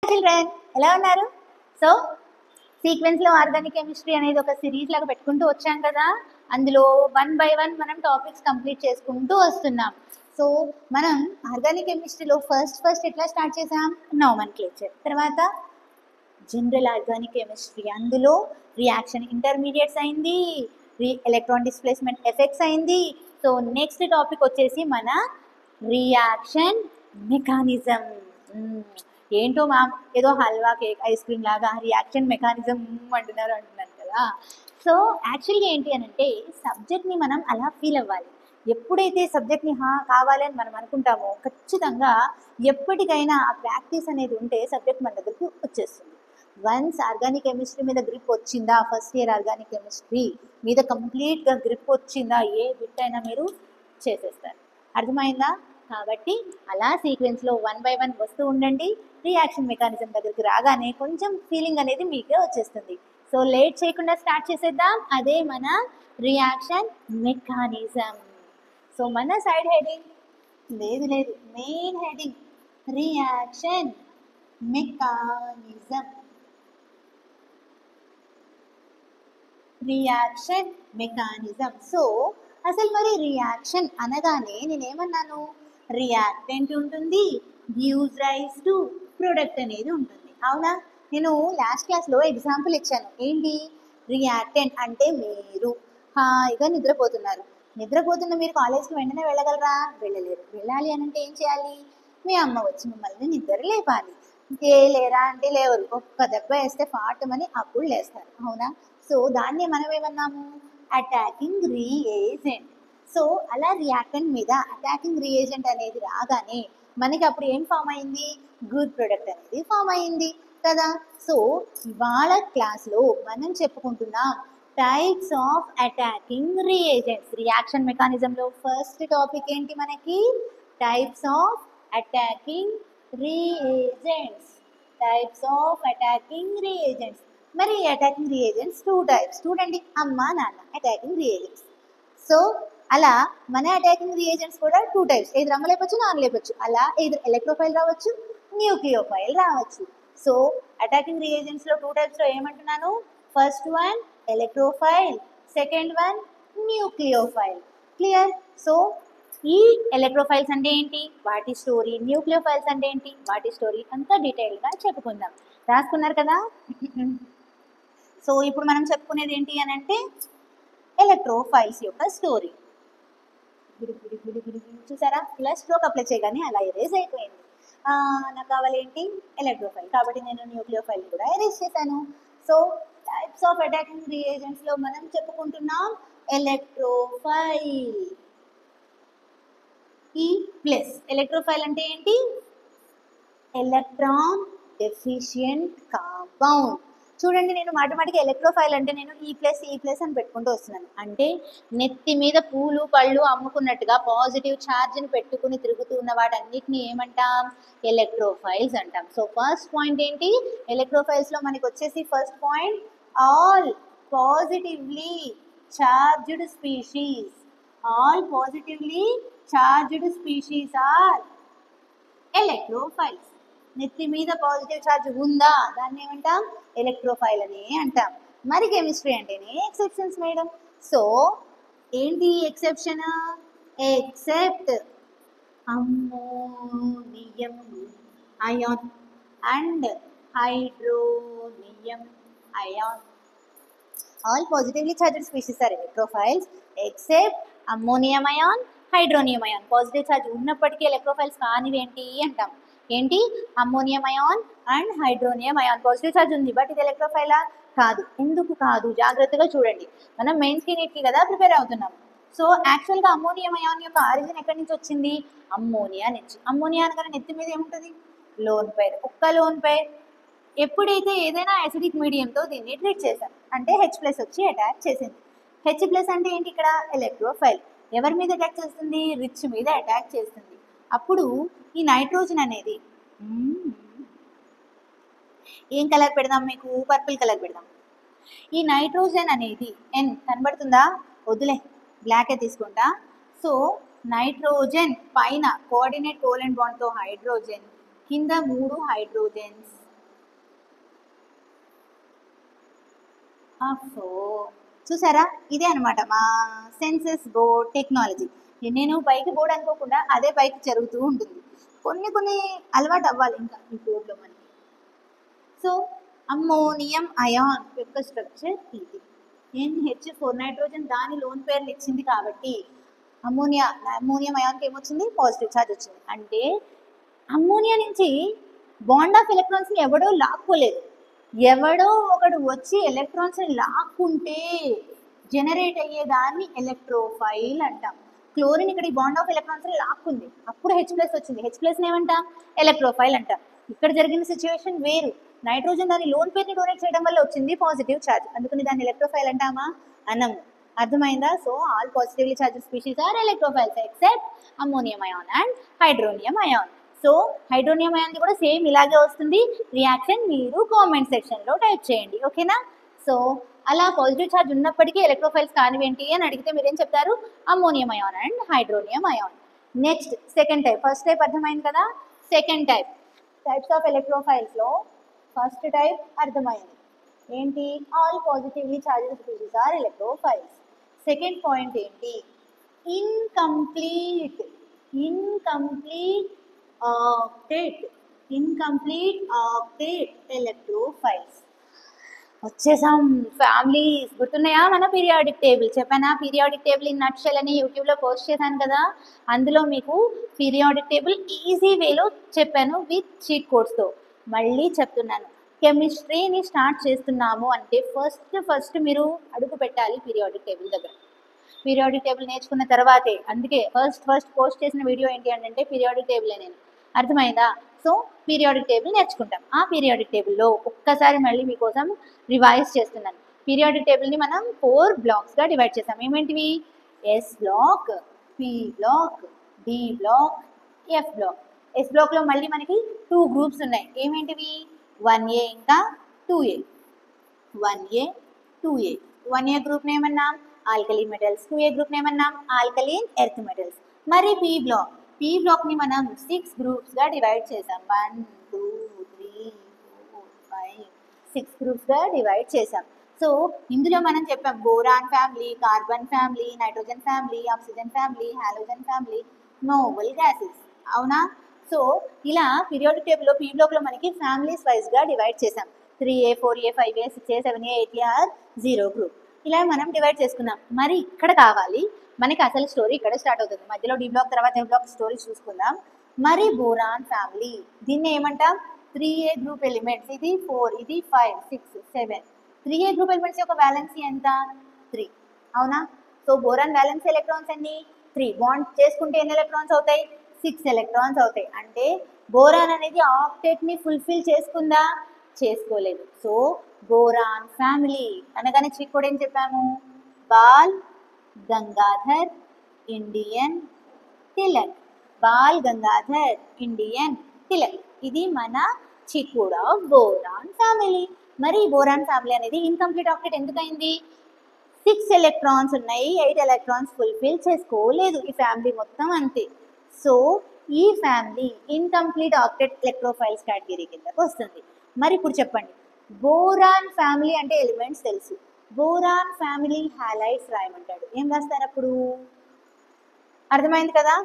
Children ఎలా ఉన్నారు? So సీక్వెన్స్లో organic chemistry అనేది ఒక సిరీస్ లాగా పెట్టుకుంటూ వచ్చాం కదా, అందులో 1 by 1 మనం టాపిక్స్ కంప్లీట్ చేసుకుంటూ వస్తున్నాం. సో మనం ఆర్గానిక్ కెమిస్ట్రీలో ఫస్ట్ ఎట్లా స్టార్ట్ చేసాం? నామెన్క్లేచర్, తర్వాత జనరల్ ఆర్గానిక్ కెమిస్ట్రీ, అందులో రియాక్షన్ ఇంటర్మీడియట్స్ అయింది, ఎలక్ట్రాన్ డిస్ప్లేస్మెంట్ ఎఫెక్ట్స్ అయింది. సో నెక్స్ట్ టాపిక్ వచ్చేసి మన రియాక్షన్ మెకానిజం. ఏంటో మ్యామ్ ఏదో హల్వా కేక్ ఐస్ క్రీమ్ లాగా రియాక్షన్ మెకానిజం అంటున్నాను కదా. సో యాక్చువల్గా ఏంటి అని అంటే సబ్జెక్ట్ని మనం అలా ఫీల్ అవ్వాలి. ఎప్పుడైతే సబ్జెక్ట్ని కావాలి అని మనం అనుకుంటామో ఖచ్చితంగా ఎప్పటికైనా ఆ ప్రాక్టీస్ అనేది ఉంటే సబ్జెక్ట్ మన దగ్గరికి వచ్చేస్తుంది. వన్స్ ఆర్గానిక్ కెమిస్ట్రీ మీద గ్రిప్ వచ్చిందా, ఫస్ట్ ఇయర్ ఆర్గానిక్ కెమిస్ట్రీ మీద కంప్లీట్గా గ్రిప్ వచ్చిందా, ఏ బిట్ అయినా మీరు చేసేస్తారు. అర్థమైందా? కాబట్టి అలా సీక్వెన్స్లో 1 by 1 వస్తూ ఉండండి. రియాక్షన్ మెకానిజం దగ్గరికి రాగానే కొంచెం ఫీలింగ్ అనేది మీకే వచ్చేస్తుంది. సో లేట్ చేయకుండా స్టార్ట్ చేసేద్దాం. అదే మన రియాక్షన్ మెకానిజం. సో మన సైడ్ హెడింగ్ లేదు main heading reaction mechanism. Reaction mechanism. So అసలు మరి రియాక్షన్ అనగానే నేనేమన్నాను? రియాక్టెంట్ ఉంటుంది, గివ్స్ రైజ్ టు ప్రొడక్ట్ అనేది ఉంటుంది. అవునా? నేను లాస్ట్ క్లాస్లో ఎగ్జాంపుల్ ఇచ్చాను. ఏంటి? రియాక్టెంట్ అంటే మీరు హాయిగా నిద్రపోతున్న మీరు కాలేజ్కి వెంటనే వెళ్ళగలరా? వెళ్ళలేరు. వెళ్ళాలి అని అంటే ఏం చేయాలి? మీ అమ్మ వచ్చి మిమ్మల్ని నిద్ర లేపాలి. లేరా అంటే లేవరు. ఒక్క దెబ్బ వేస్తే పాటమని అప్పుడు లేస్తారు. అవునా? సో దాన్ని మనం ఏమన్నాము? Attacking reagent. సో అలా రియాక్టెంట్ మీద అటాకింగ్ రీఏజెంట్ అనేది రాగానే మనకి అప్పుడు ఏం ఫామ్ అయింది? గుడ్ ప్రొడక్ట్ అనేది ఫామ్ అయింది కదా. సో ఇవాళ క్లాస్లో మనం చెప్పుకుంటున్నాం types of attacking reagents. Reaction మెకానిజంలో ఫస్ట్ టాపిక్ ఏంటి మనకి? Types of attacking reagents. Types of attacking reagents. మరి అటాకింగ్ రీఏజెంట్స్ 2 టైప్స్. చూడండి, అమ్మ నాన్న అటాకింగ్ రీఏజెంట్స్. సో అలా మన అటాకింగ్ రీఏజెంట్స్ కూడా 2 టైప్స్. ఏది అమ్మ లేపచ్చు, నాన్న లేపచ్చు. అలా ఏది ఎలక్ట్రోఫైల్ రావచ్చు, న్యూక్లియోఫైల్ రావచ్చు. సో అటాకింగ్ రీఏజెంట్స్లో 2 టైప్స్లో ఏమంటున్నాను? First one electrophile, second one nucleophile. Clear? So ఈ ఎలక్ట్రోఫైల్స్ అంటే ఏంటి, వాటి స్టోరీ, న్యూక్లియోఫైల్స్ అంటే ఏంటి, వాటి స్టోరీ అంతా డీటెయిల్గా చెప్పుకుందాం. రాసుకున్నారు కదా? సో ఇప్పుడు మనం చెప్పుకునేది ఏంటి అని అంటే ఎలక్ట్రోఫైల్స్ యొక్క స్టోరీ. చూసారా? ఇలా స్ట్రోక్ అప్లై చేయగానే అలా ఎరేజ్ అయిపోయింది. నాకు కావాలి ఏంటి? ఎలక్ట్రోఫైల్. కాబట్టి నేను న్యూక్లియోఫైల్ కూడా ఎరేజ్ చేశాను. సో టైప్స్ ఆఫ్ అటాకింగ్ రీఏజెంట్స్లో మనం చెప్పుకుంటున్నాం ఎలక్ట్రోఫైల్. ఈ ప్లస్ ఎలక్ట్రోఫైల్ అంటే ఏంటి? Electron deficient compound. చూడండి, నేను మాటిమాటికి ఎలక్ట్రోఫైల్ అంటే నేను ఈ ప్లస్ అని పెట్టుకుంటూ వస్తున్నాను. అంటే నెత్తి మీద పూలు పళ్ళు అమ్ముకున్నట్టుగా పాజిటివ్ ఛార్జ్ని పెట్టుకుని తిరుగుతున్న వాటన్నిటిని ఏమంటాం? ఎలక్ట్రోఫైల్స్ అంటాం. సో ఫస్ట్ పాయింట్ ఏంటి? ఎలక్ట్రోఫైల్స్లో మనకి వచ్చేసి first point all positively charged species. All positively charged species are electrophiles. నెత్తి మీద పాజిటివ్ ఛార్జ్ ఉందా, దాన్ని ఏమంటాం? ఎలక్ట్రోఫైల్ అని అంటాం. మరి కెమిస్ట్రీ అంటేనే ఎక్సెప్షన్స్ మేడం. సో ఏంటి exception? Except ammonium ion and hydronium ion. All positively charged species are electrophiles except ammonium ion, hydronium ion. Positive charge ఉన్నప్పటికీ ఎలక్ట్రోఫైల్స్ కానివి ఏంటి అంటాం? ఏంటి? Ammonium ion and hydronium ion. Positive charge ఉంది, but ఇది ఎలక్ట్రోఫైలా? కాదు. ఎందుకు కాదు? జాగ్రత్తగా చూడండి. మనం మెయిన్స్కి నీట్కి కదా ప్రిపేర్ అవుతున్నాం. సో యాక్చువల్గా అమ్మోనియం అయాన్ యొక్క ఆరిజిన్ ఎక్కడి నుంచి వచ్చింది? అమ్మోనియా నుంచి. అమ్మోనియా అనగానే నెత్తి మీద ఏముంటుంది? Lone pair. ఒక్క లోన్ పైర్. ఎప్పుడైతే ఏదైనా యాసిడిక్ మీడియంతో దీన్ని ట్రీట్ చేశాం అంటే H+ వచ్చి అటాక్ చేసింది. H+ అంటే ఏంటి? ఇక్కడ ఎలక్ట్రోఫైల్. ఎవరి మీద అటాక్ చేస్తుంది? రిచ్ మీద అటాక్ చేస్తుంది. అప్పుడు ఈ నైట్రోజన్ అనేది ఏం కలర్ పెడదాం? మీకు పర్పుల్ కలర్ పెడదాం. ఈ నైట్రోజన్ అనేది N కనబడుతుందా? వద్దులే, బ్లాకే తీసుకుంటా. సో నైట్రోజన్ పైన కోఆర్డినేట్ కోవలెంట్ బాండ్తో హైడ్రోజన్, కింద 3 హైడ్రోజన్స్, అఫో చూసారా, ఇదే అనమాట మా సెన్సెస్ బోర్డ్ టెక్నాలజీ. నేను పైకి బోర్డ్ అనుకోకుండా అదే పైకి జరుగుతూ ఉంటుంది. కొన్ని అలవాటు అవ్వాలి ఇంకా ఈ బోర్డులో మనకి. సో అమ్మోనియం అయాన్ యొక్క స్ట్రక్చర్ ఇది. NH4 నైట్రోజన్ దాని లోన్ పేర్లు ఇచ్చింది కాబట్టి అమ్మోనియం అయాన్కి ఏమొచ్చింది, పాజిటివ్ ఛార్జ్ వచ్చింది. అంటే అమ్మోనియా నుంచి బాండ్ ఆఫ్ ఎలక్ట్రాన్స్ని ఎవడో లాక్కోలేదు, ఎవడో ఒకడు వచ్చి ఎలక్ట్రాన్స్ని లాక్కుంటే జనరేట్ అయ్యేదాన్ని ఎలక్ట్రోఫైల్ అంటాం. క్లోరిన్ ఇక్కడ ఈ బాండ్ ఆఫ్ ఎలక్ట్రాన్స్ని లాక్కుంది, అప్పుడు H+ వచ్చింది. H+ ఏమంటాం, ఎలక్ట్రోఫైల్ అంటాం. ఇక్కడ జరిగిన సిచ్యువేషన్ వేరు. నైట్రోజన్ దాని లోన్ పేరుని డొనేట్ చేయడం వల్ల వచ్చింది పాజిటివ్ ఛార్జ్, అందుకని దాన్ని ఎలక్ట్రోఫైల్ అంటామా, అనము. అర్థమైందా? So all positively charged species are electrophiles except ammonium ion and hydronium ion. So hydronium అయాన్ది కూడా సేమ్ ఇలాగే వస్తుంది. రియాక్షన్ మీరు కామెంట్ సెక్షన్లో టైప్ చేయండి, ఓకేనా? సో అలా పాజిటివ్ ఛార్జ్ ఉన్నప్పటికీ ఎలక్ట్రోఫైల్స్ కానివేంటి అని అడిగితే మీరేం చెప్తారు, ammonium ion and hydronium ion. Next second type. First type అర్థమైంది కదా, సెకండ్ టైప్. టైప్స్ ఆఫ్ ఎలక్ట్రోఫైల్స్లో ఫస్ట్ టైప్ అర్థమైంది ఏంటి, all positively charged species are electrophiles. Second point ఏంటి, ఇన్కంప్లీట్ ఆక్టేట్ ఎలక్ట్రోఫైల్స్. వచ్చేసాం. ఫ్యామిలీస్ గుర్తున్నాయా? మన పీరియాడిక్ టేబుల్ చెప్పానా, పీరియాడిక్ టేబుల్ ఇన్ నట్షెల్ అని యూట్యూబ్లో పోస్ట్ చేశాను కదా, అందులో మీకు పీరియాడిక్ టేబుల్ ఈజీ వేలో చెప్పాను విత్ చీట్ కోడ్స్తో. మళ్ళీ చెప్తున్నాను, కెమిస్ట్రీని స్టార్ట్ చేస్తున్నాము అంటే ఫస్ట్ మీరు అడుగు పెట్టాలి పీరియాడిక్ టేబుల్ దగ్గర. పీరియాడిక్ టేబుల్ నేర్చుకున్న తర్వాతే, అందుకే ఫస్ట్ పోస్ట్ చేసిన వీడియో ఏంటి అంటే పీరియాడిక్ టేబుల్ నేను. అర్థమైందా? సో పీరియాడిక్ టేబుల్ నేర్చుకుంటాం. ఆ పీరియాడిక్ టేబుల్లో ఒక్కసారి మళ్ళీ మీకోసం రివైజ్ చేస్తున్నాను. పీరియాడిక్ టేబుల్ని మనం 4 బ్లాక్స్గా డివైడ్ చేసాం. ఏమేంటివి, S block, P block, D block, F block. S బ్లాక్లో మళ్ళీ మనకి 2 గ్రూప్స్ ఉన్నాయి. ఏమేంటివి, 1A ఇంకా 2A. 1A 2A. 1A గ్రూప్ని ఏమన్నాం, ఆల్కలీ మెటల్స్. 2A గ్రూప్ని ఏమన్నాం, ఆల్కలీన్ ఎర్త్ మెటల్స్. మరి P బ్లాక్ని మనం 6 గ్రూప్స్గా డివైడ్ చేసాం. 1 2 3 4 5 6 గ్రూప్స్గా డివైడ్ చేసాం. సో ఇందులో మనం చెప్పాం boron family, carbon family, nitrogen family, oxygen family, halogen family, Nobel gases. అవునా? సో ఇలా పీరియాడిక్ టేబుల్లో P బ్లాక్లో మనకి ఫ్యామిలీస్ వైజ్గా డివైడ్ చేసాం. 3A 4A 5A 6A 7A 8A are 0 group. ఇలా మనం డివైడ్ చేసుకున్నాం. మరి ఇక్కడ కావాలి మనకి అసలు స్టోరీ ఇక్కడ స్టార్ట్ అవుతుంది. మధ్యలో D బ్లాక్ తర్వాత F బ్లాక్ స్టోరీ చూసుకుందాం. మరి బోరాన్ ఫ్యామిలీ, దీన్ని ఏమంటాం, 3A గ్రూప్ ఎలిమెంట్స్. ఇది 4, ఇది 5 6 7. 3A గ్రూప్ ఎలిమెంట్స్ యొక్క వ్యాలెన్సీ ఎంత, 3. అవునా? సో బోరాన్ వ్యాలెన్సీ ఎలక్ట్రాన్స్ ఎన్ని, 3. బాండ్ చేసుకుంటే ఎన్ని ఎలక్ట్రాన్స్ అవుతాయి, 6 ఎలక్ట్రాన్స్ అవుతాయి. అంటే బోరాన్ అనేది ఆక్టేట్ని ఫుల్ఫిల్ చేసుకుందా, చేసుకోలేదు. సో బోరాన్ ఫ్యామిలీ అనగానే చీట్ కోడ్ ఏం చెప్పాము, ball Gangadhar Indian Tilak. Ball Gangadhar Indian Tilak, ఇది మన cheat code of boron family. మరి బోరాన్ ఫ్యామిలీ అనేది ఇన్కంప్లీట్ ఆక్టేట్ ఎందుకైంది, 6 ఎలక్ట్రాన్స్ ఉన్నాయి, 8 ఎలక్ట్రాన్స్ ఫుల్ఫిల్ చేసుకోలేదు. ఈ ఫ్యామిలీ మొత్తం అంతే. సో ఈ family incomplete octet electrophiles category కిందకు వస్తుంది. మరి ఇప్పుడు చెప్పండి, బోరాన్ ఫ్యామిలీ అంటే ఎలిమెంట్స్ తెలుసు, బోరాన్ ఫ్యామిలీ హ్యాలైడ్స్ రాయమంటాడు, ఏం రాస్తారు అప్పుడు, అర్థమైంది కదా?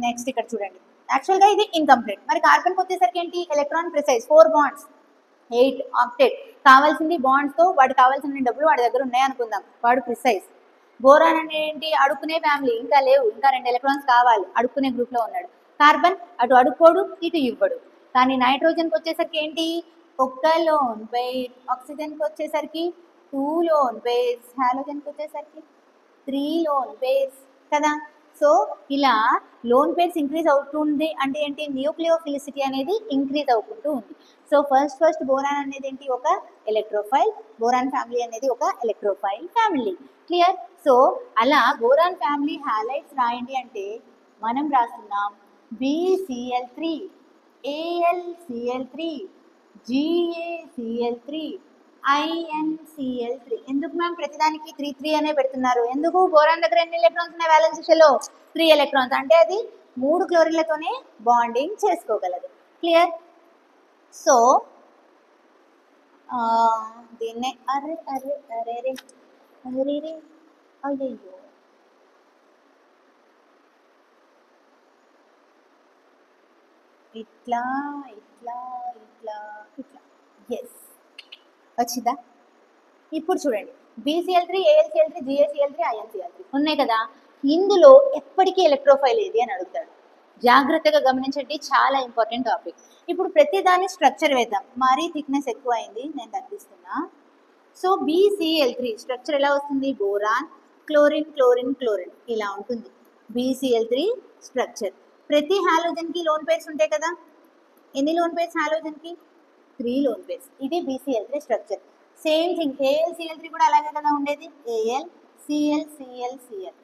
నెక్స్ట్ ఇక్కడ చూడండి, యాక్చువల్గా ఇది ఇన్కంప్లీట్. మరి కార్బన్కి వచ్చేసరికి ఏంటి, ఎలక్ట్రాన్ ప్రిసైజ్ 4 బాండ్స్ 8 ఆక్టేట్. కావాల్సింది బాండ్స్తో వాడు కావాల్సిన డబ్బులు వాడి దగ్గర ఉన్నాయి అనుకుందాం, వాడు ప్రిసైజ్. బోరాన్ అంటే ఏంటి, అడుక్కునే ఫ్యామిలీ, ఇంకా లేవు, ఇంకా 2 ఎలక్ట్రాన్స్ కావాలి, అడుక్కునే గ్రూప్లో ఉన్నాడు. కార్బన్ అటు అడుక్కోడు ఇటు ఇవ్వడు. కానీ నైట్రోజన్కి వచ్చేసరికి ఏంటి, 1 లోన్ పెయిర్, ఆక్సిజన్కి వచ్చేసరికి 2 లోన్ పెయిర్స్, హాలోజన్కి వచ్చేసరికి 3 లోన్ పెయిర్స్ కదా. సో ఇలా లోన్ పెయిర్స్ ఇంక్రీజ్ అవుతుంది అంటే ఏంటి, న్యూక్లియోఫిలిసిటీ అనేది ఇంక్రీజ్ అవుకుంటూ ఉంది. సో ఫస్ట్ బోరాన్ అనేది ఏంటి, ఒక ఎలక్ట్రోఫైల్. బోరాన్ ఫ్యామిలీ అనేది ఒక ఎలక్ట్రోఫైల్ ఫ్యామిలీ. క్లియర్? సో అలా బోరాన్ ఫ్యామిలీ హ్యాలైడ్స్ రాయండి అంటే మనం రాస్తున్నాం BCl3, AlCl3, GaCl3, InCl3. ఎందుకు మ్యామ్ ప్రతిదానికి 3 అనే పెడుతున్నారు, ఎందుకు? బోరాన్ దగ్గర ఎన్ని ఎలక్ట్రాన్స్ ఉన్నాయి వ్యాలెన్స్ షెల్లో, 3 ఎలక్ట్రాన్స్. అంటే అది 3 క్లోరిన్లతోనే బాండింగ్ చేసుకోగలదు. క్లియర్? సో దీన్నే అరే అరే అరే రే అరే రే అయ్యయ్యో. ఇట్లా ఇట్లా ఇట్లా ఇట్లా. ఎస్, వచ్చిందా? ఇప్పుడు చూడండి, బీసీఎల్3, ఏఎల్సీఎల్3, జిఏసీఎల్3, ఐఎన్సీఎల్3 ఉన్నాయి కదా. ఇందులో ఎప్పటికీ ఎలక్ట్రోఫైల్ ఏది అని అడుగుతాడు. జాగ్రత్తగా గమనించండి, చాలా ఇంపార్టెంట్ టాపిక్. ఇప్పుడు ప్రతిదాని స్ట్రక్చర్ వేద్దాం. మరీ థిక్నెస్ ఎక్కువ అయింది, నేను తగ్గిస్తున్నా. సో బీసీఎల్3 స్ట్రక్చర్ ఎలా వస్తుంది? బోరాన్, క్లోరిన్, క్లోరిన్, క్లోరిన్ ఇలా ఉంటుంది బీసీఎల్3 స్ట్రక్చర్. ప్రతి హాలోజన్కి లోన్ పేర్స్ ఉంటాయి కదా. ఎన్ని లోన్ పేర్స్ హాలోజన్కి? 3 లోన్ పేర్స్. ఇది B C L three structure. Same thing A L C L three కూడా అలాగే కదా ఉండేది. A L C L C L C L.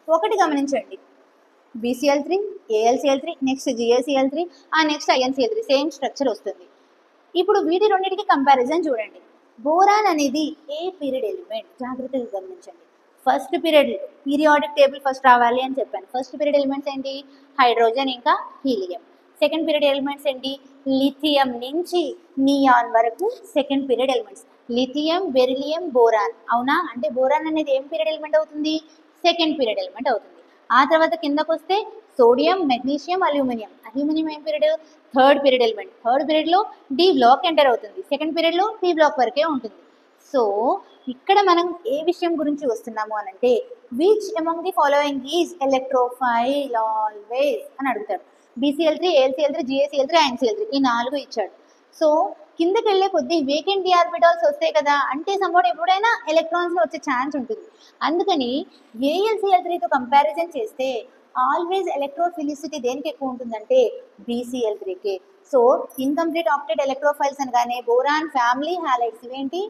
ఒకటి గమనించండి, B C L three, A L C L three, next G A C L three, next I N C L three same structure వస్తుంది. ఇప్పుడు వీటి రెండింటికి కంపారిజన్ చూడండి. బోరాన్ అనేది ఏ పీరియడ్ ఎలిమెంట్? జాగ్రత్తగా గమనించండి. First period periodic table first రావాలి అని చెప్పాను. ఫస్ట్ పీరియడ్ ఎలిమెంట్స్ ఏంటి? హైడ్రోజన్ ఇంకా హీలియం. సెకండ్ పీరియడ్ ఎలిమెంట్స్ ఏంటి? లిథియం నుంచి నియాన్ వరకు second period elements. Lithium, beryllium, boron. అవునా? అంటే బోరాన్ అనేది ఏం పీరియడ్ ఎలిమెంట్ అవుతుంది? సెకండ్ పీరియడ్ ఎలిమెంట్ అవుతుంది. ఆ తర్వాత కిందకు వస్తే సోడియం, మెగ్నీషియం, అల్యూమినియం. అల్యూమినియం ఏం period? Third period element. Third పీరియడ్లో డి బ్లాక్ ఎంటర్ అవుతుంది. సెకండ్ పీరియడ్లో డి బ్లాక్ వరకే ఉంటుంది. సో ఇక్కడ మనం ఏ విషయం గురించి వస్తున్నాము అని అంటే, which among the following is electrophile always అని అడుగుతాడు. బీసీఎల్3, ఏఎల్సీఎల్3, జిఏసీఎల్3, ఐఎన్సీఎల్3 ఈ 4 ఇచ్చాడు. సో కిందకి వెళ్ళే కొద్దీ వేకెంట్ డి ఆర్బిటాల్స్ వస్తాయి కదా, అంటే సమ్వాట్ ఎప్పుడైనా ఎలక్ట్రాన్స్ వచ్చే ఛాన్స్ ఉంటుంది. అందుకని ఏఎల్సీఎల్3తో కంపారిజన్ చేస్తే ఆల్వేస్ ఎలక్ట్రోఫిలిసిటీ దేనికి ఎక్కువ ఉంటుందంటే బీసీఎల్3కి. సో ఇన్కంప్లీట్ ఆక్టెట్ ఎలక్ట్రోఫైల్స్ అనగానే బోరాన్ ఫ్యామిలీ హ్యాలైడ్స్. ఇవేంటి?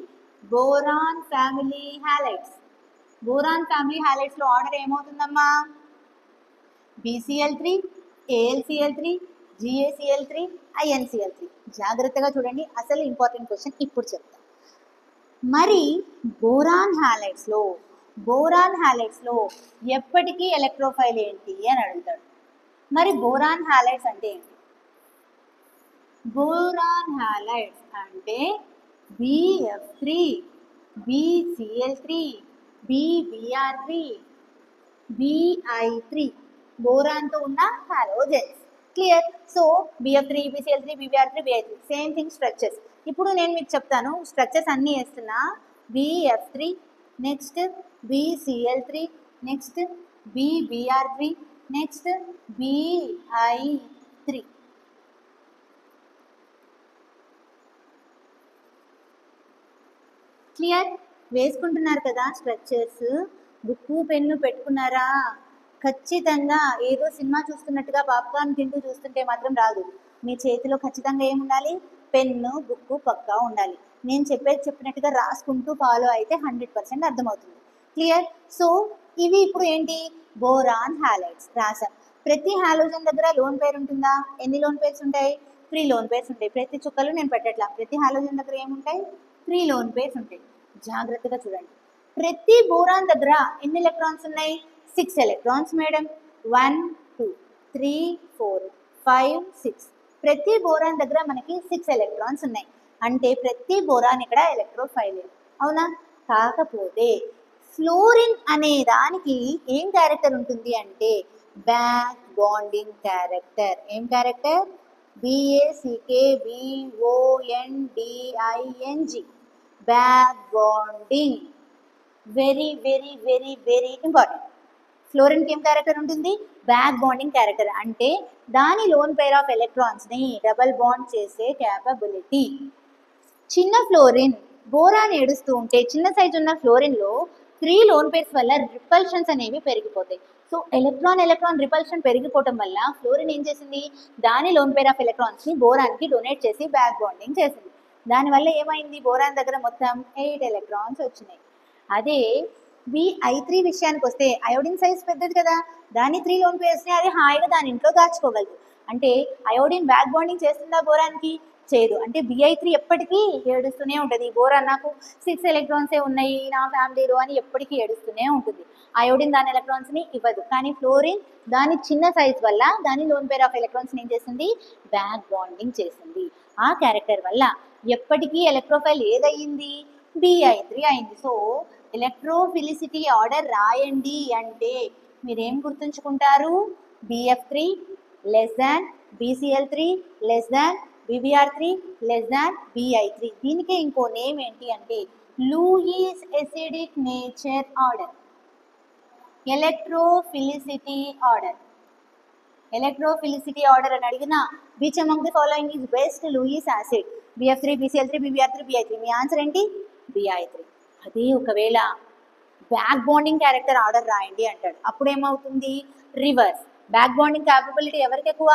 Boron family halides. Boron family హ్యాలైడ్స్లో ఆర్డర్ ఏమవుతుందమ్మా? B C L three, A L C L three, G A C L three, I N C L three. జాగ్రత్తగా చూడండి, అసలు ఇంపార్టెంట్ క్వశ్చన్ ఇప్పుడు చెప్తా. మరి బోరాన్ హ్యాలైడ్స్లో ఎప్పటికీ ఎలక్ట్రోఫైల్ ఏంటి అని అడుగుతాడు. మరి బోరాన్ హ్యాలైడ్స్ అంటే ఏంటి? బోరాన్ హ్యాలైడ్స్ అంటే BF3, BCl3, BBr3, BI3 బోరాన్తో ఉన్న halogens. Clear? So BF3, BCl3, BBr3, BI3 same thing structures. ఇప్పుడు నేను మీకు చెప్తాను, స్ట్రక్చర్స్ అన్నీ వేస్తున్నా. BF3, next BCl3, next BBr3, next BI3. Clear? వేసుకుంటున్నారు కదా స్ట్రక్చర్స్. బుక్కు పెన్ను పెట్టుకున్నారా? ఖచ్చితంగా ఏదో సినిమా చూస్తున్నట్టుగా పాప్కార్న్ తింటూ చూస్తుంటే మాత్రం రాదు. మీ చేతిలో ఖచ్చితంగా ఏముండాలి? పెన్ను, బుక్కు పక్కా ఉండాలి. నేను చెప్పినట్టుగా రాసుకుంటూ ఫాలో అయితే 100% అర్థమవుతుంది. క్లియర్? సో ఇవి ఇప్పుడు ఏంటి? బోరాన్ హ్యాలైడ్స్ రాసాం. ప్రతి హాలోజన్ దగ్గర లోన్ పేరు ఉంటుందా? ఎన్ని లోన్ పేర్స్ ఉంటాయి? 3 లోన్ పేర్స్ ఉంటాయి. ప్రతి చుక్కలు నేను పెట్టట్లా. ప్రతి హాలోజన్ దగ్గర ఏముంటాయి? 3 లోన్ పేర్స్ ఉంటాయి. జాగ్రత్తగా చూడండి. ప్రతి బోరాన్ దగ్గర ఎన్ని ఎలక్ట్రాన్స్ ఉన్నాయి? 6 ఎలక్ట్రాన్స్ మేడం. 1 2 3 4 5 6. ప్రతి బోరాన్ దగ్గర మనకి 6 ఎలక్ట్రాన్స్ ఉన్నాయి. అంటే ప్రతి బోరాన్ ఇక్కడ ఎలక్ట్రోఫైల్. అవునా? కాకపోతే ఫ్లోరిన్ అనే దానికి ఏం క్యారెక్టర్ ఉంటుంది అంటే బ్యాక్ బాండింగ్ క్యారెక్టర్. ఏం character? BACKBONDING. Back bonding. Very very very very important. ఫ్లోరిన్కి ఏం క్యారెక్టర్ ఉంటుంది? Back bonding character. అంటే దాని లోన్ పేర్ ఆఫ్ ఎలక్ట్రాన్స్ని డబల్ బాండ్ చేసే క్యాపబిలిటీ. చిన్న ఫ్లోరిన్ బోరాన్ ఏడుస్తూ ఉంటే చిన్న సైజు ఉన్న ఫ్లోరిన్లో 3 లోన్ పేర్స్ వల్ల రిపల్షన్స్ అనేవి పెరిగిపోతాయి. సో ఎలక్ట్రాన్ రిపల్షన్ పెరిగిపోవటం వల్ల ఫ్లోరిన్ ఏం చేసింది? దాని లోన్ పేర్ ఆఫ్ ఎలక్ట్రాన్స్ని బోరాన్కి డొనేట్ చేసి బ్యాక్ బాండింగ్ చేసింది. దానివల్ల ఏమైంది? బోరాన్ దగ్గర మొత్తం 8 ఎలక్ట్రాన్స్ వచ్చినాయి. అదే BI3 విషయానికి వస్తే అయోడిన్ సైజ్ పెద్దది కదా, దాని 3 లోన్ పేర్స్ని అది హాయిగా దాని ఇంట్లో దాచుకోగలదు. అంటే అయోడిన్ బ్యాక్ బాండింగ్ చేస్తుందా బోరాన్కి? చేయదు. అంటే Bi3 ఎప్పటికీ ఏడుస్తూనే ఉంటుంది. బోరాన్ నాకు 6 ఎలక్ట్రాన్సే ఉన్నాయి నా ఫ్యామిలీలో అని ఎప్పటికీ ఏడుస్తూనే ఉంటుంది. అయోడిన్ దాని ఎలక్ట్రాన్స్ని ఇవ్వదు. కానీ ఫ్లోరిన్ దాని చిన్న సైజ్ వల్ల దాని లోన్ పేర్ ఆఫ్ ఎలక్ట్రాన్స్ని ఏం చేస్తుంది, బ్యాక్ బాండింగ్ చేస్తుంది. ఆ క్యారెక్టర్ వల్ల ఎప్పటికీ ఎలక్ట్రోఫైల్ ఏదయ్యింది, Bi3 అయింది. సో ఎలక్ట్రోఫిలిసిటీ ఆర్డర్ రాయండి అంటే మీరేం గుర్తుంచుకుంటారు, Bf3 less than Bcl3 less than Bbr3 less than Bi3. దీనికే ఇంకో నేమ్ ఏంటి అంటే Lewis acidic nature order, electrophilicity order. Electrophilicity order అని అడిగిన which among the following is best Lewis acid, Bf3 Bcl3 Bbr3 Bi3. మీ answer ఏంటి, Bi3. అదే ఒకవేళ బ్యాక్ బాండింగ్ క్యారెక్టర్ ఆర్డర్ రాయండి అంటాడు, అప్పుడు ఏమవుతుంది, రివర్స్. బ్యాక్ బాండింగ్ క్యాపబిలిటీ ఎవరికి ఎక్కువ,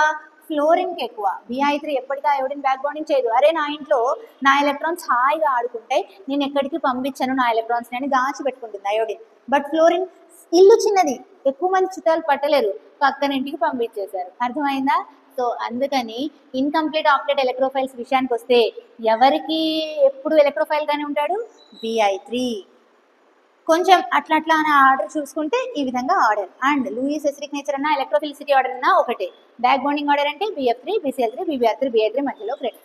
ఫ్లోరిన్కి ఎక్కువ. Bi3 ఎప్పటికీ అయోడిన్ బ్యాక్ బాండింగ్ చేయదు. అరే నా ఇంట్లో నా ఎలక్ట్రాన్స్ హాయిగా ఆడుకుంటే నేను ఎక్కడికి పంపించను నా ఎలక్ట్రాన్స్ అని దాచిపెట్టుకుంటుంది అయోడిన్. బట్ ఫ్లోరిన్ ఇల్లు చిన్నది, ఎక్కువ మంది చుట్టాలు పట్టలేరు, పక్కన ఇంటికి పంపించేశారు. అర్థమైందా? సో అందుకని ఇన్కంప్లీట్ ఆక్టేట్ ఎలక్ట్రోఫైల్స్ విషయానికి వస్తే ఎవరికి ఎప్పుడు ఎలక్ట్రోఫైల్ గానే ఉంటాడు, Bi3. కొంచెం అట్లా అట్లా అనే ఆర్డర్ చూసుకుంటే ఈ విధంగా order. And Lewis acidic nature అన్న ఎలక్ట్రోఫిలిసిటీ ఆర్డర్ అన్న ఒకటే. బ్యాక్ బాండింగ్ ఆర్డర్ అంటే Bf3 Bcl3 Bbr3 Bi3 మధ్యలో credit.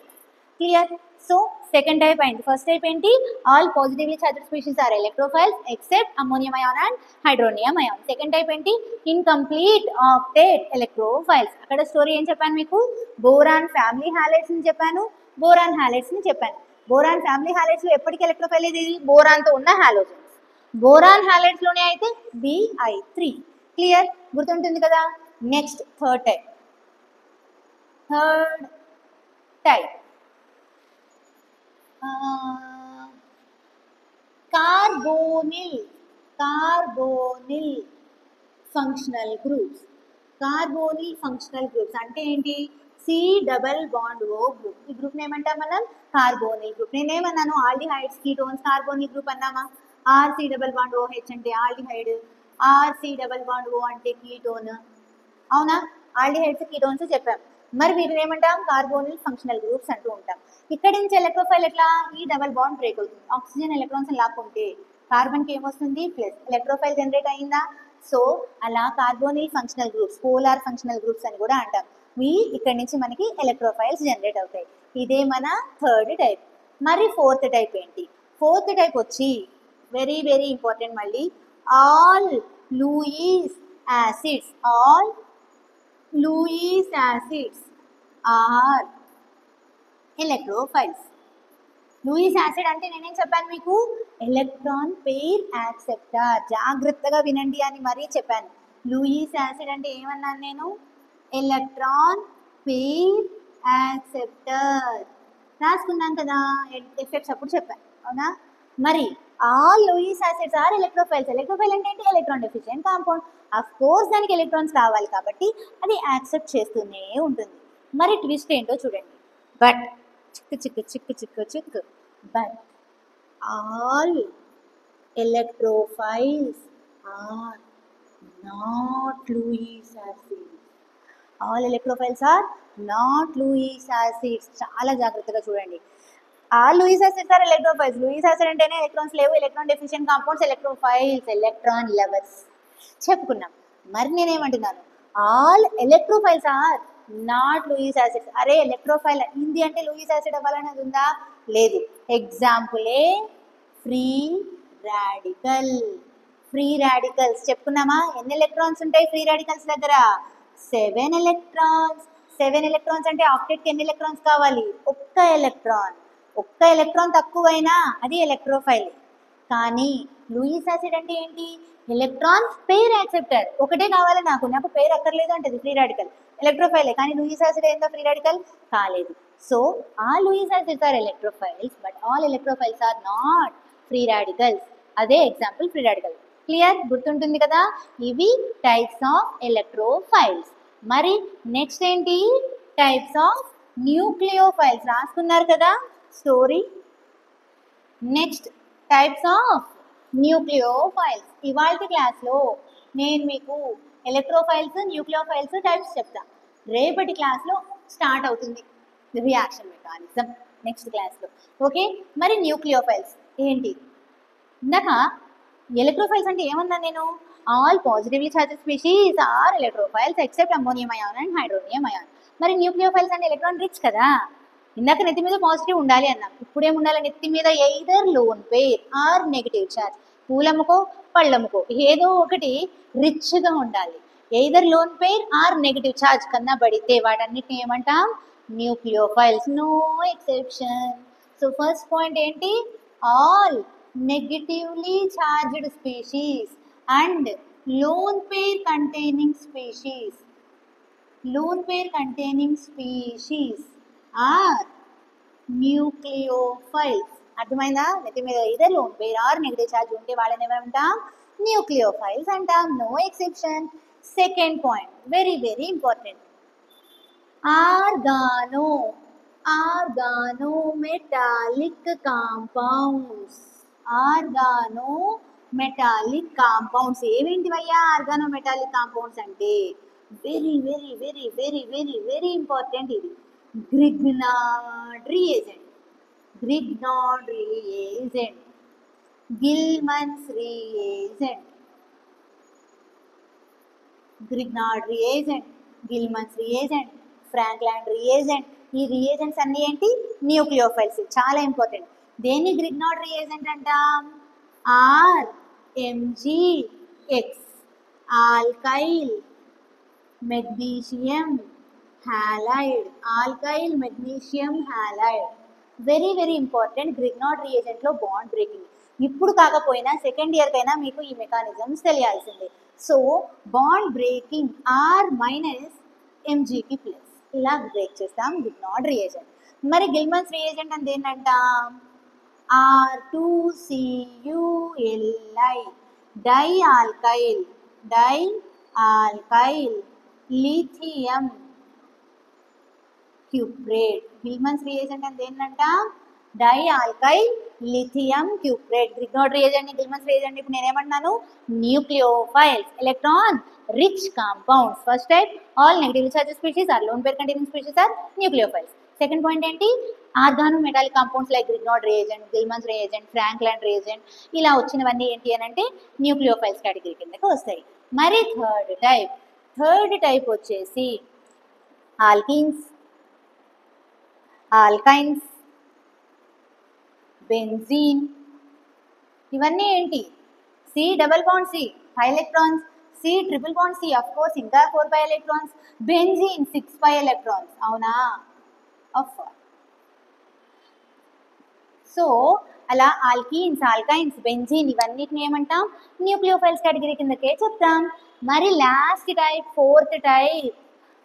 Clear? So second type అయింది. ఫస్ట్ టైప్ ఏంటి, all positively charged species are electrophiles except ammonium ion and hydronium ion. Second type ఏంటి, incomplete octet electrophiles. అక్కడ story ఏం చెప్పాను మీకు, boron family halides ని చెప్పాను, బోరాన్ హ్యాలైడ్స్ ని చెప్పాను. బోరాన్ ఫ్యామిలీ హ్యాలైడ్స్ లో ఎప్పటికీ ఎలక్ట్రోఫైల్ ఇది బోరాన్ తో ఉన్న హాలోజన్స్. బోరాన్ హ్యాలైడ్స్ లోనే అయితే Bi3. క్లియర్? గుర్తుంటుంది కదా. Next third type. Carbonyl functional groups. Carbonyl functional groups అంటే ఏంటి, C+O గ్రూప్. ఈ గ్రూప్ ఏమంటాం మనం, కార్బోనిల్ గ్రూప్. నేనేమన్నాను, ఆల్డిహైడ్స్ కీటోన్స్ కార్బోనిల్ గ్రూప్ అన్నామా. RC+OH అంటే ఆల్డిహైడ్, RC+O అంటే కీటోన్. అవునా, ఆల్డిహైడ్స్ కీటోన్స్ చెప్పాం. మరి వీటిని ఏమంటాం, కార్బోనిల్ ఫంక్షనల్ గ్రూప్స్ అంటూ ఉంటాం. ఇక్కడ నుంచి ఎలక్ట్రోఫైల్ ఎట్లా, ఈ డబల్ బాండ్ బ్రేక్ అవుతుంది. ఆక్సిజన్ ఎలక్ట్రాన్స్ లాక్కుంటే కార్బన్కి ఏమొస్తుంది, ప్లస్. ఎలక్ట్రోఫైల్ జనరేట్ అయిందా. సో అలా carbonyl functional groups, polar functional groups అని కూడా అంటాం. ఇక్కడ నుంచి మనకి ఎలక్ట్రోఫైల్స్ జనరేట్ అవుతాయి. ఇదే మన థర్డ్ టైప్. మరి ఫోర్త్ టైప్ ఏంటి, ఫోర్త్ టైప్ వచ్చి వెరీ వెరీ ఇంపార్టెంట్ మళ్ళీ, all Lewis acids. All Lewis acids are electrophiles. Lewis acid అంటే నేనేం చెప్పాను మీకు, ఎలక్ట్రాన్ పెయిర్ యాక్సెప్టర్. జాగ్రత్తగా వినండి అని మరీ చెప్పాను. లూయిస్ యాసిడ్ అంటే ఏమన్నాను నేను, ఎలక్ట్రాన్ పెయిర్ యాక్సెప్టర్. రాసుకున్నాను కదా ఎఫెక్ట్స్ అప్పుడు చెప్పాను, అవునా. మరి all Lewis acids are electrophiles. Electrophile అంటే ఏంటి, electron deficient compound. Of course దానికి ఎలక్ట్రాన్స్ కావాలి కాబట్టి అది యాక్సెప్ట్ చేస్తూనే ఉంటుంది. మరి ట్విస్ట్ ఏంటో చూడండి. బట్ చిక్కు but all electrophiles are not Lewis acids. All electrophiles are not Lewis acids. చాలా జాగ్రత్తగా చూడండి. All Lewis acids are electrophiles. Lewis acid అంటేనే ఎలక్ట్రాన్స్ లేవు, electron deficient compounds. Electrophiles electron lovers చెప్పుకున్నాం. మరి నేనేమంటున్నాను, all electrophiles are not Lewis acids. అరే electrophile అయింది అంటే లూయిస్ యాసిడ్ అవ్వాలనేది ఉందా, లేదు. ఎగ్జాంపులే ఫ్రీ రాడికల్. ఫ్రీ రాడికల్స్ చెప్పుకున్నామా, ఎన్ని ఎలక్ట్రాన్స్ ఉంటాయి ఫ్రీ రాడికల్స్ దగ్గర, 7 ఎలక్ట్రాన్స్. 7 ఎలక్ట్రాన్స్ అంటే ఆక్టేట్కి ఎన్ని ఎలక్ట్రాన్స్ కావాలి, ఒక్క ఎలక్ట్రాన్. ఒక్క ఎలక్ట్రాన్ తక్కువైనా అది ఎలక్ట్రోఫైల్. కానీ లూయిస్ యాసిడ్ అంటే ఏంటి, ఎలక్ట్రాన్ పెయిర్ యాక్సెప్టర్. ఒకటే కావాలి నాకు, నాకు పెయిర్ అక్కర్లేదు అంటది ఫ్రీ రాడికల్. ఎలక్ట్రోఫైలే. కానీ లూయిస్ యాసిడ్ ఏందో ఫ్రీ రాడికల్ కాలేదు. So all Lewis acids are electrophiles but all electrophiles are not free radicals. అదే ఎగ్జాంపుల్ ఫ్రీ రాడికల్. క్లియర్? గుర్తుంటుంది కదా. ఇవి టైప్స్ ఆఫ్ ఎలక్ట్రోఫైల్స్. మరి నెక్స్ట్ ఏంటి, టైప్స్ ఆఫ్ న్యూక్లియోఫైల్స్. రాసుకున్నారు కదా story. Next types of nucleophiles. ఇవాళ క్లాస్లో నేను మీకు ఎలక్ట్రోఫైల్స్, న్యూక్లియోఫైల్స్ టైప్స్ చెప్తా. రేపటి క్లాస్లో స్టార్ట్ అవుతుంది రియాక్షన్ మెకానిజం నెక్స్ట్ క్లాస్లో. ఓకే, మరి న్యూక్లియోఫైల్స్ ఏంటి? ఇందాక ఎలక్ట్రోఫైల్స్ అంటే ఏమన్నా నేను? All positively charged species are electrophiles except ammonium ion and hydronium ion. మరి న్యూక్లియోఫైల్స్ అంటే ఎలక్ట్రాన్ రిచ్ కదా. ఇందాక నెత్తి మీద పాజిటివ్ ఉండాలి అన్నాం, ఇప్పుడు ఏముండాలి? నెత్తి మీద either lone pair or negative charge. పూలమ్మకో పళ్ళమ్మకో ఏదో ఒకటి రిచ్గా ఉండాలి. Either lone pair or negative charge కన్నా పడితే వాటన్నిటిని ఏమంటాం? Nucleophiles. No exception. So first point ఏంటి? All negatively charged species and lone pair containing species are nucleophiles. అర్థమైందా? నెత్తి మీద either lone pair or negative charge ఉంటే వాళ్ళని ఏమంటాం? న్యూక్లియోఫైల్స్ అంటాం. No exception. Second point very very important. Organometallic compounds. Organometallic compounds ఏమేంటివయ్యా? Organometallic compounds అంటే very very very very very very important. ఇది Grignard reagent, Gilman's reagent, Frankland reagent. ఈ reagents అన్ని ఏంటి? న్యూక్లియోఫైల్స్. చాలా ఇంపార్టెంట్. దేన్ని గ్రిగ్నార్డ్ రియేజెంట్ అంటాం? RMgX alkyl magnesium halide. Very very important. Grignard రియేజెంట్లో బాండ్ బ్రేకింగ్. ఇప్పుడు కాకపోయినా సెకండ్ ఇయర్ కైనా మీకు ఈ మెకానిజమ్స్ తెలియాల్సిందే. సో బాండ్ బ్రేకింగ్ R-Mgకి ప్లస్ ఇలా బ్రేక్ చేస్తాం గ్రిగ్నార్డ్ రియేజెంట్. మరి గిల్మన్స్ రియేజెంట్ అంటే ఏంటంటాం? R2CuLi డైఆల్కైల్ lithium క్యూప్రేట్. గిల్మన్స్ రియేజెంట్ అంటే ఏంటంట? Dialkyl lithium cuprate. Grignard reagent ని గిల్మన్స్ రియేజెంట్ ఇప్పుడు నేనేమంటున్నాను? Nucleophiles, electron rich compounds. First type all negative charge species are lone pair containing species are nucleophiles. Second point ఏంటి? Organometallic compounds like Grignard reagent, Gilman's reagent, Frankland reagent ఇలా వచ్చినవన్నీ ఏంటి అని అంటే nucleophiles category కిందకి వస్తాయి. మరి థర్డ్ టైప్ వచ్చేసి ఆల్కైన్స్, బెంజీన్. ఇవన్నీ ఏంటి? C double bond C 5 electrons, C triple bond C of course ఇంకా 4 pi electrons, benzene 6 pi electrons. అవునా? సో అలా ఆల్కైన్స్, బెంజీన్ ఇవన్నిటిని ఏమంటాం? న్యూక్లియోఫైల్స్ కేటగిరీ కిందకే చెప్తాం. మరి last type, fourth type,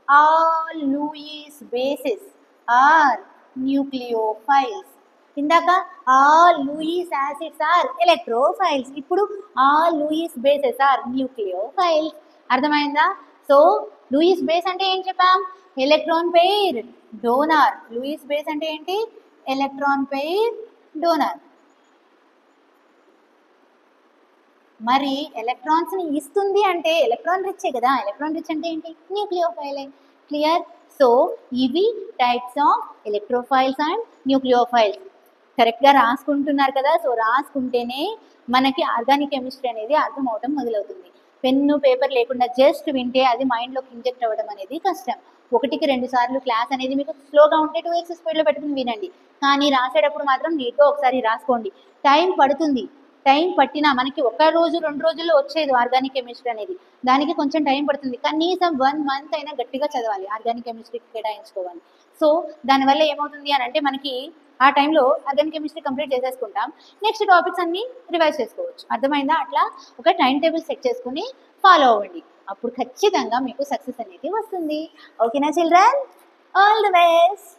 all Lewis bases are nucleophiles. ఇందాక all Lewis acids are electrophiles, ఇప్పుడు all Lewis bases are nucleophiles. అర్థమైందా? సో లూయిస్ బేస్ అంటే ఏం చెప్పాం? Electron pair donor. Lewis base అంటే ఏంటి? Electron pair donor. మరి ఎలక్ట్రాన్స్ ని ఇస్తుంది అంటే ఎలక్ట్రాన్ రిచే కదా. ఎలక్ట్రాన్ రిచ్ అంటే ఏంటి? న్యూక్లియోఫైల్. క్లియర్? సో ఇవి types of electrophiles and nucleophiles. కరెక్ట్గా రాసుకుంటున్నారు కదా. సో రాసుకుంటేనే మనకి ఆర్గానిక్ కెమిస్ట్రీ అనేది అర్థం అవడం మొదలవుతుంది. పెన్ను పేపర్ లేకుండా జస్ట్ వింటే అది మైండ్లోకి ఇంజెక్ట్ అవ్వడం అనేది కష్టం. 1-2 సార్లు క్లాస్ అనేది మీకు స్లోగా ఉంటే 2x స్పీడ్లో పెట్టుకుని వినండి. కానీ రాసేటప్పుడు మాత్రం నీట్గా ఒకసారి రాసుకోండి. టైం పడుతుంది. టైం పట్టినా మనకి 1 రోజు 2 రోజుల్లో వచ్చేది ఆర్గానిక్ కెమిస్ట్రీ అనేది. దానికి కొంచెం టైం పడుతుంది. కనీసం 1 మంత్ అయినా గట్టిగా చదవాలి, ఆర్గానిక్ కెమిస్ట్రీకి కేటాయించుకోవాలి. సో దానివల్ల ఏమవుతుంది అని అంటే మనకి ఆ టైంలో ఆర్గానిక్ కెమిస్ట్రీ కంప్లీట్ చేసేసుకుంటాం. నెక్స్ట్ టాపిక్స్ అన్ని రివైజ్ చేసుకోవచ్చు. అర్థమైందా? అట్లా ఒక టైం టేబుల్ సెట్ చేసుకుని ఫాలో అవ్వండి. అప్పుడు ఖచ్చితంగా మీకు సక్సెస్ అనేది వస్తుంది. ఓకేనా చిల్డ్రన్? All the best.